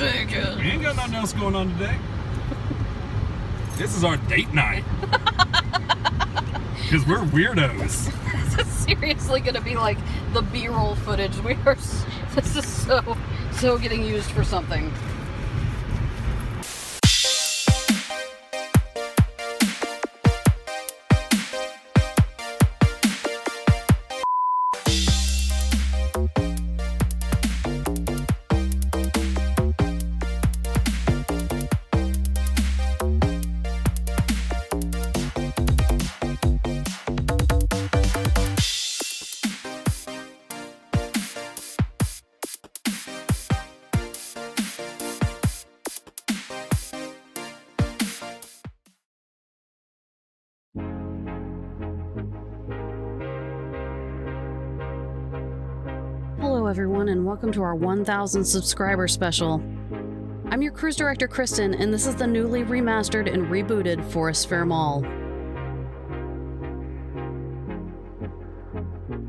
take it. We ain't got nothing else going on today. This is our date night. Because we're weirdos. This is seriously going to be like the B-roll footage. This is so getting used for something. Hello everyone, and welcome to our 1,000 subscriber special. I'm your cruise director, Kristen, and this is the newly remastered and rebooted Forest Fair Mall.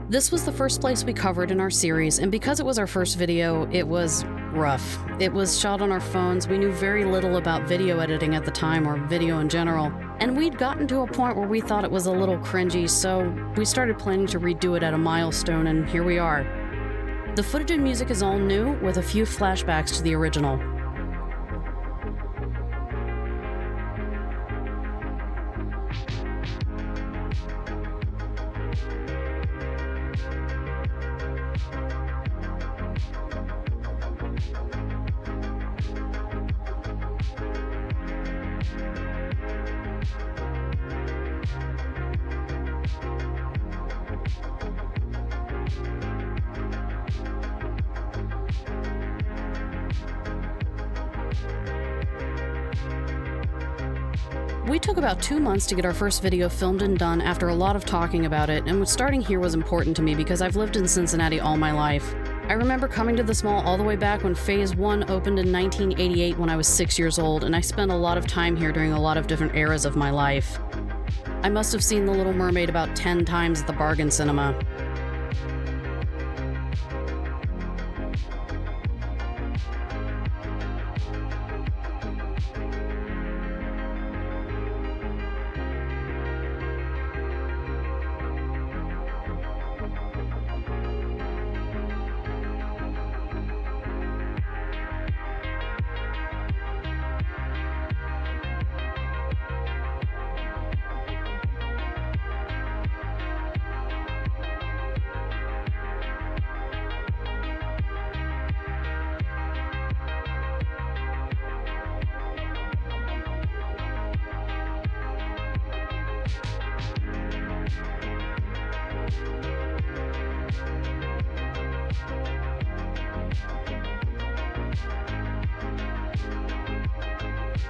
This was the first place we covered in our series, and because it was our first video, it was rough. It was shot on our phones. We knew very little about video editing at the time, or video in general, and we'd gotten to a point where we thought it was a little cringy, so we started planning to redo it at a milestone, and here we are. The footage and music is all new, with a few flashbacks to the original. We took about 2 months to get our first video filmed and done after a lot of talking about it, and starting here was important to me because I've lived in Cincinnati all my life. I remember coming to this mall all the way back when Phase 1 opened in 1988 when I was 6 years old, and I spent a lot of time here during a lot of different eras of my life. I must have seen The Little Mermaid about 10 times at the Bargain Cinema.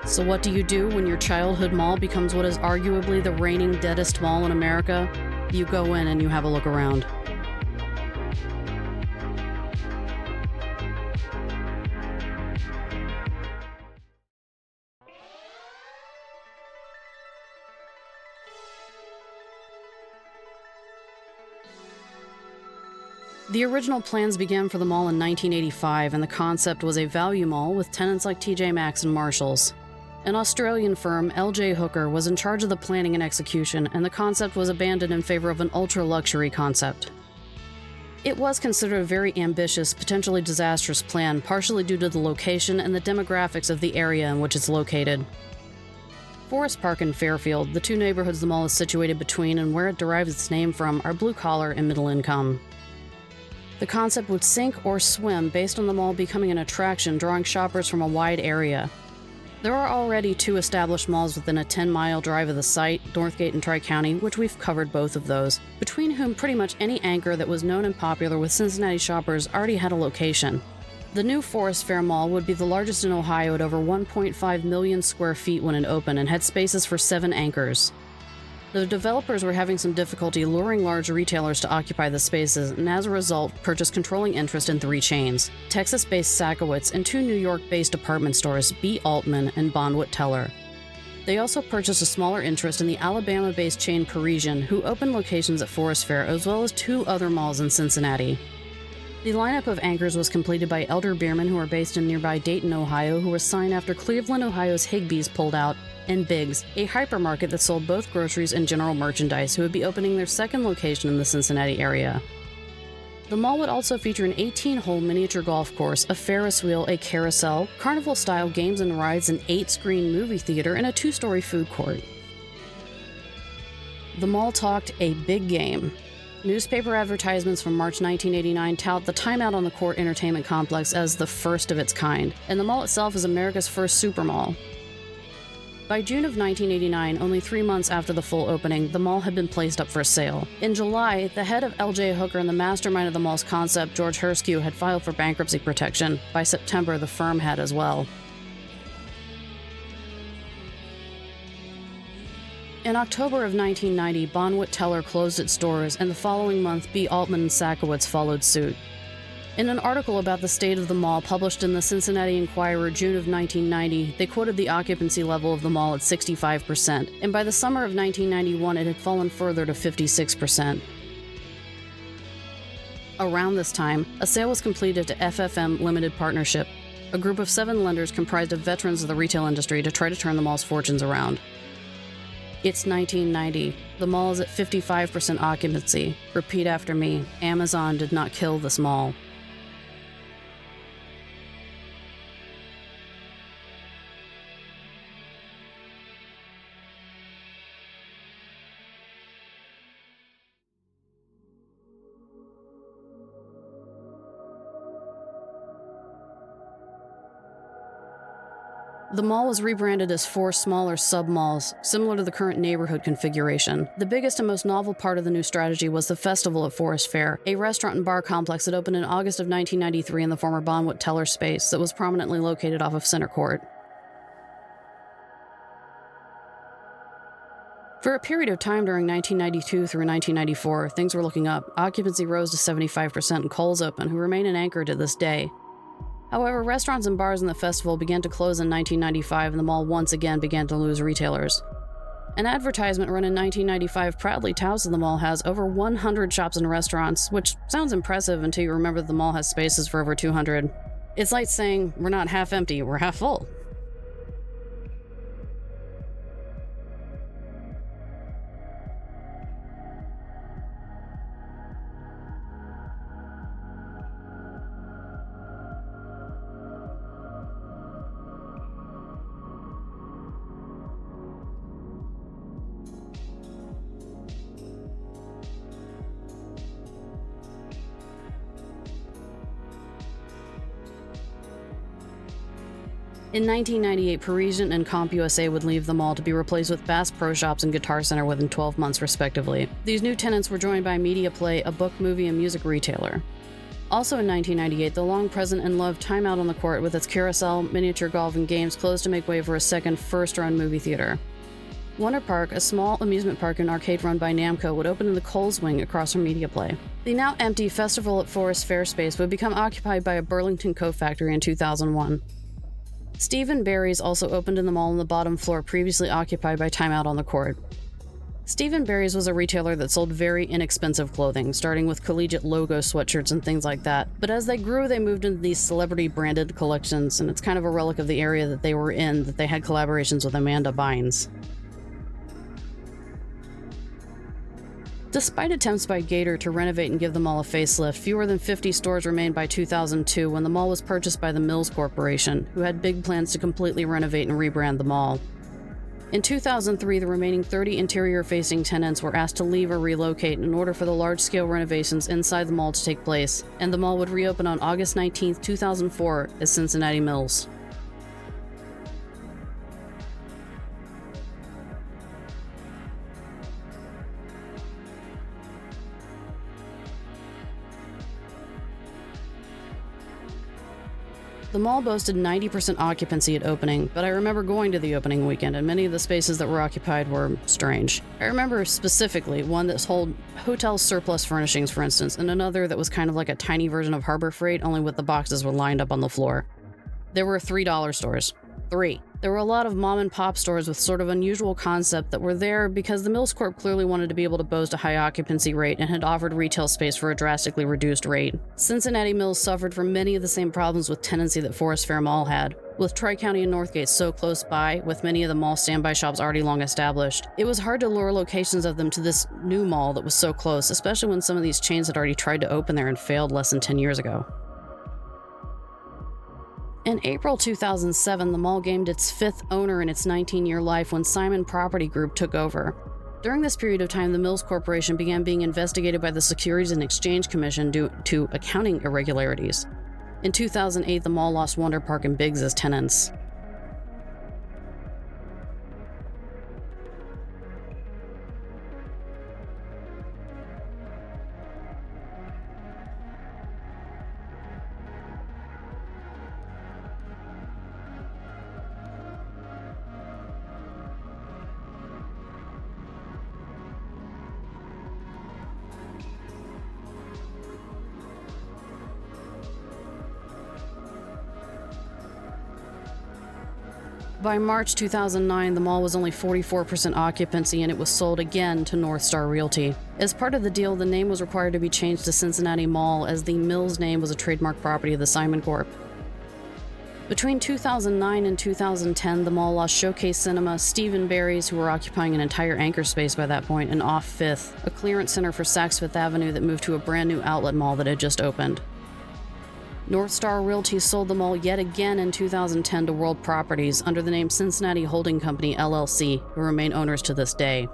So what do you do when your childhood mall becomes what is arguably the reigning deadest mall in America? You go in and you have a look around. The original plans began for the mall in 1985, and the concept was a value mall with tenants like TJ Maxx and Marshalls. An Australian firm, LJ Hooker, was in charge of the planning and execution, and the concept was abandoned in favor of an ultra-luxury concept. It was considered a very ambitious, potentially disastrous plan, partially due to the location and the demographics of the area in which it's located. Forest Park and Fairfield, the two neighborhoods the mall is situated between and where it derives its name from, are blue-collar and middle income. The concept would sink or swim based on the mall becoming an attraction, drawing shoppers from a wide area. There are already 2 established malls within a 10-mile drive of the site, Northgate and Tri-County, which we've covered both of those, between whom pretty much any anchor that was known and popular with Cincinnati shoppers already had a location. The new Forest Fair Mall would be the largest in Ohio at over 1.5 million square feet when it opened and had spaces for 7 anchors. The developers were having some difficulty luring large retailers to occupy the spaces, and as a result, purchased controlling interest in 3 chains: Texas-based Sakowitz and 2 New York-based department stores, B. Altman and Bonwit Teller. They also purchased a smaller interest in the Alabama-based chain Parisian, who opened locations at Forest Fair, as well as 2 other malls in Cincinnati. The lineup of anchors was completed by Elder Beermen, who are based in nearby Dayton, Ohio, who was signed after Cleveland, Ohio's Higbee's pulled out, and Biggs, a hypermarket that sold both groceries and general merchandise, who would be opening their second location in the Cincinnati area. The mall would also feature an 18-hole miniature golf course, a Ferris wheel, a carousel, carnival-style games and rides, an 8-screen movie theater, and a 2-story food court. The mall talked a big game. Newspaper advertisements from March 1989 tout the Time Out on the Court entertainment complex as the first of its kind, and the mall itself is America's first supermall. By June of 1989, only 3 months after the full opening, the mall had been placed up for sale. In July, the head of L.J. Hooker and the mastermind of the mall's concept, George Herskew, had filed for bankruptcy protection. By September, the firm had as well. In October of 1990, Bonwit Teller closed its doors, and the following month, B. Altman and Sakowitz followed suit. In an article about the state of the mall published in the Cincinnati Enquirer June of 1990, they quoted the occupancy level of the mall at 65%, and by the summer of 1991 it had fallen further to 56%. Around this time, a sale was completed to FFM Limited Partnership, a group of 7 lenders comprised of veterans of the retail industry to try to turn the mall's fortunes around. It's 1990. The mall is at 55% occupancy. Repeat after me, Amazon did not kill this mall. The mall was rebranded as 4 smaller sub-malls, similar to the current neighborhood configuration. The biggest and most novel part of the new strategy was the Festival at Forest Fair, a restaurant and bar complex that opened in August of 1993 in the former Bonwit Teller space that was prominently located off of Center Court. For a period of time during 1992 through 1994, things were looking up. Occupancy rose to 75% and Kohl's open, who remain an anchor to this day. However, restaurants and bars in the festival began to close in 1995 and the mall once again began to lose retailers. An advertisement run in 1995 proudly touts that the mall has over 100 shops and restaurants, which sounds impressive until you remember that the mall has spaces for over 200. It's like saying, we're not half empty, we're half full. In 1998, Parisian and CompUSA would leave the mall to be replaced with Bass Pro Shops and Guitar Center within 12 months, respectively. These new tenants were joined by Media Play, a book, movie, and music retailer. Also in 1998, the long present and loved Time Out on the Court with its carousel, miniature golf, and games closed to make way for a second first-run movie theater. Wonder Park, a small amusement park and arcade run by Namco, would open in the Kohl's wing across from Media Play. The now empty Festival at Forest Fair space would become occupied by a Burlington coat factory in 2001. Steve & Barry's also opened in the mall on the bottom floor previously occupied by Time Out on the Court. Steve & Barry's was a retailer that sold very inexpensive clothing, starting with collegiate logo sweatshirts and things like that. But as they grew, they moved into these celebrity-branded collections, and it's kind of a relic of the area that they were in that they had collaborations with Amanda Bynes. Despite attempts by Gator to renovate and give the mall a facelift, fewer than 50 stores remained by 2002 when the mall was purchased by the Mills Corporation, who had big plans to completely renovate and rebrand the mall. In 2003, the remaining 30 interior-facing tenants were asked to leave or relocate in order for the large-scale renovations inside the mall to take place, and the mall would reopen on August 19, 2004 as Cincinnati Mills. The mall boasted 90% occupancy at opening, but I remember going to the opening weekend, and many of the spaces that were occupied were strange. I remember specifically one that sold hotel surplus furnishings, for instance, and another that was kind of like a tiny version of Harbor Freight, only with the boxes were lined up on the floor. There were $3 stores. 3. There were a lot of mom-and-pop stores with sort of unusual concept that were there because the Mills Corp clearly wanted to be able to boast a high occupancy rate and had offered retail space for a drastically reduced rate. Cincinnati Mills suffered from many of the same problems with tenancy that Forest Fair Mall had. With Tri-County and Northgate so close by, with many of the mall standby shops already long established, it was hard to lure locations of them to this new mall that was so close, especially when some of these chains had already tried to open there and failed less than 10 years ago. In April 2007, the mall gained its 5th owner in its 19-year life when Simon Property Group took over. During this period of time, the Mills Corporation began being investigated by the Securities and Exchange Commission due to accounting irregularities. In 2008, the mall lost Wonder Park and Biggs as tenants. By March 2009, the mall was only 44% occupancy and it was sold again to North Star Realty. As part of the deal, the name was required to be changed to Cincinnati Mall as the Mills name was a trademark property of the Simon Corp. Between 2009 and 2010, the mall lost Showcase Cinema, Steve & Barry's, who were occupying an entire anchor space by that point, and Off Fifth, a clearance center for Saks Fifth Avenue that moved to a brand new outlet mall that had just opened. North Star Realty sold the mall yet again in 2010 to World Properties under the name Cincinnati Holding Company, LLC, who remain owners to this day.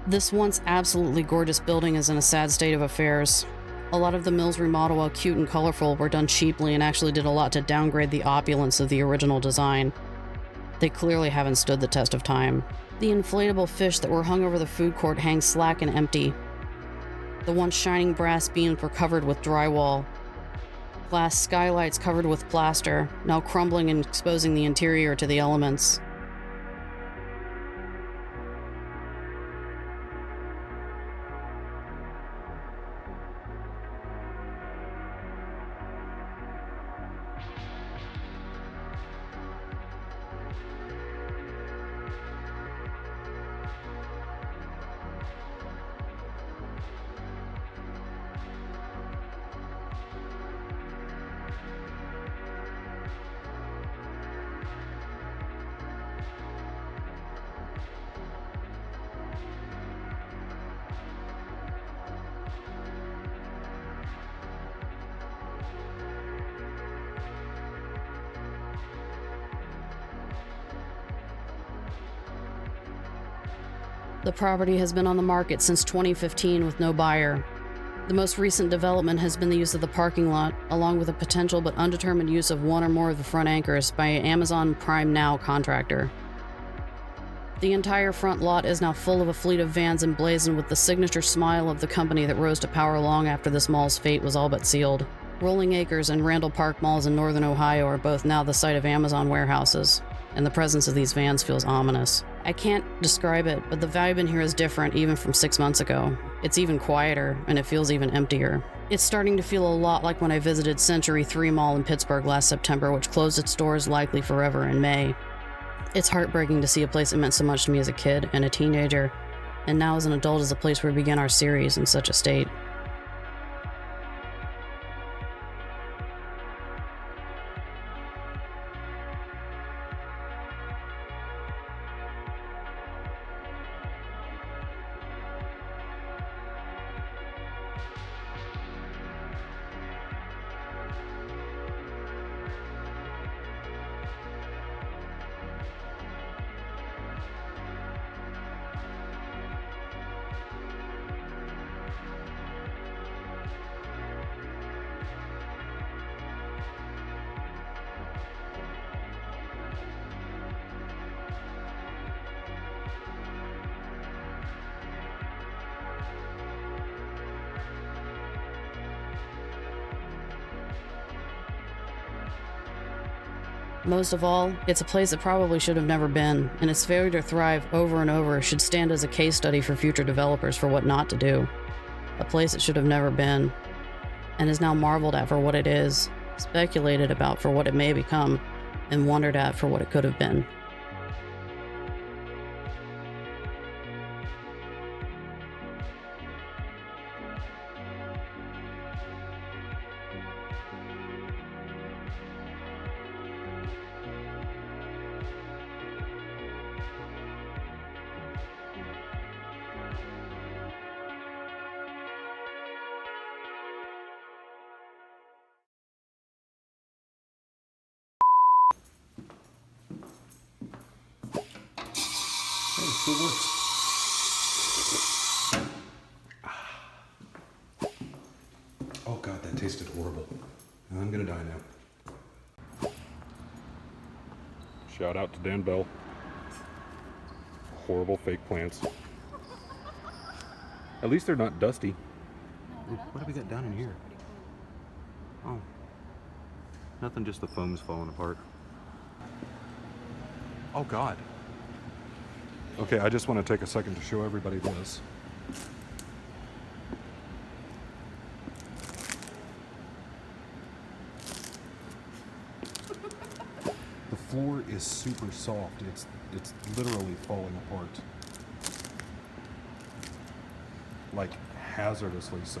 This once absolutely gorgeous building is in a sad state of affairs. A lot of the Mills remodel, while cute and colorful, were done cheaply and actually did a lot to downgrade the opulence of the original design. They clearly haven't stood the test of time. The inflatable fish that were hung over the food court hang slack and empty. The once shining brass beams were covered with drywall. Glass skylights covered with plaster, now crumbling and exposing the interior to the elements. The property has been on the market since 2015 with no buyer. The most recent development has been the use of the parking lot, along with a potential but undetermined use of one or more of the front anchors by an Amazon Prime Now contractor. The entire front lot is now full of a fleet of vans emblazoned with the signature smile of the company that rose to power long after this mall's fate was all but sealed. Rolling Acres and Randall Park malls in northern Ohio are both now the site of Amazon warehouses, and the presence of these vans feels ominous. I can't describe it, but the vibe in here is different even from 6 months ago. It's even quieter, and it feels even emptier. It's starting to feel a lot like when I visited Century 3 Mall in Pittsburgh last September, which closed its doors likely forever in May. It's heartbreaking to see a place that meant so much to me as a kid and a teenager, and now as an adult is the place where we began our series in such a state. Most of all, it's a place that probably should have never been, and its failure to thrive over and over should stand as a case study for future developers for what not to do. A place that should have never been, and is now marveled at for what it is, speculated about for what it may become, and wondered at for what it could have been. Hey, it still works. Oh God, that tasted horrible. I'm gonna die now. Shout out to Dan Bell. Horrible fake plants. At least they're not dusty. Ooh, what have we got down in here? Oh, nothing, just the foam's falling apart. Oh God. Okay, I just want to take a second to show everybody this. The floor is super soft. It's literally falling apart. Like hazardously so.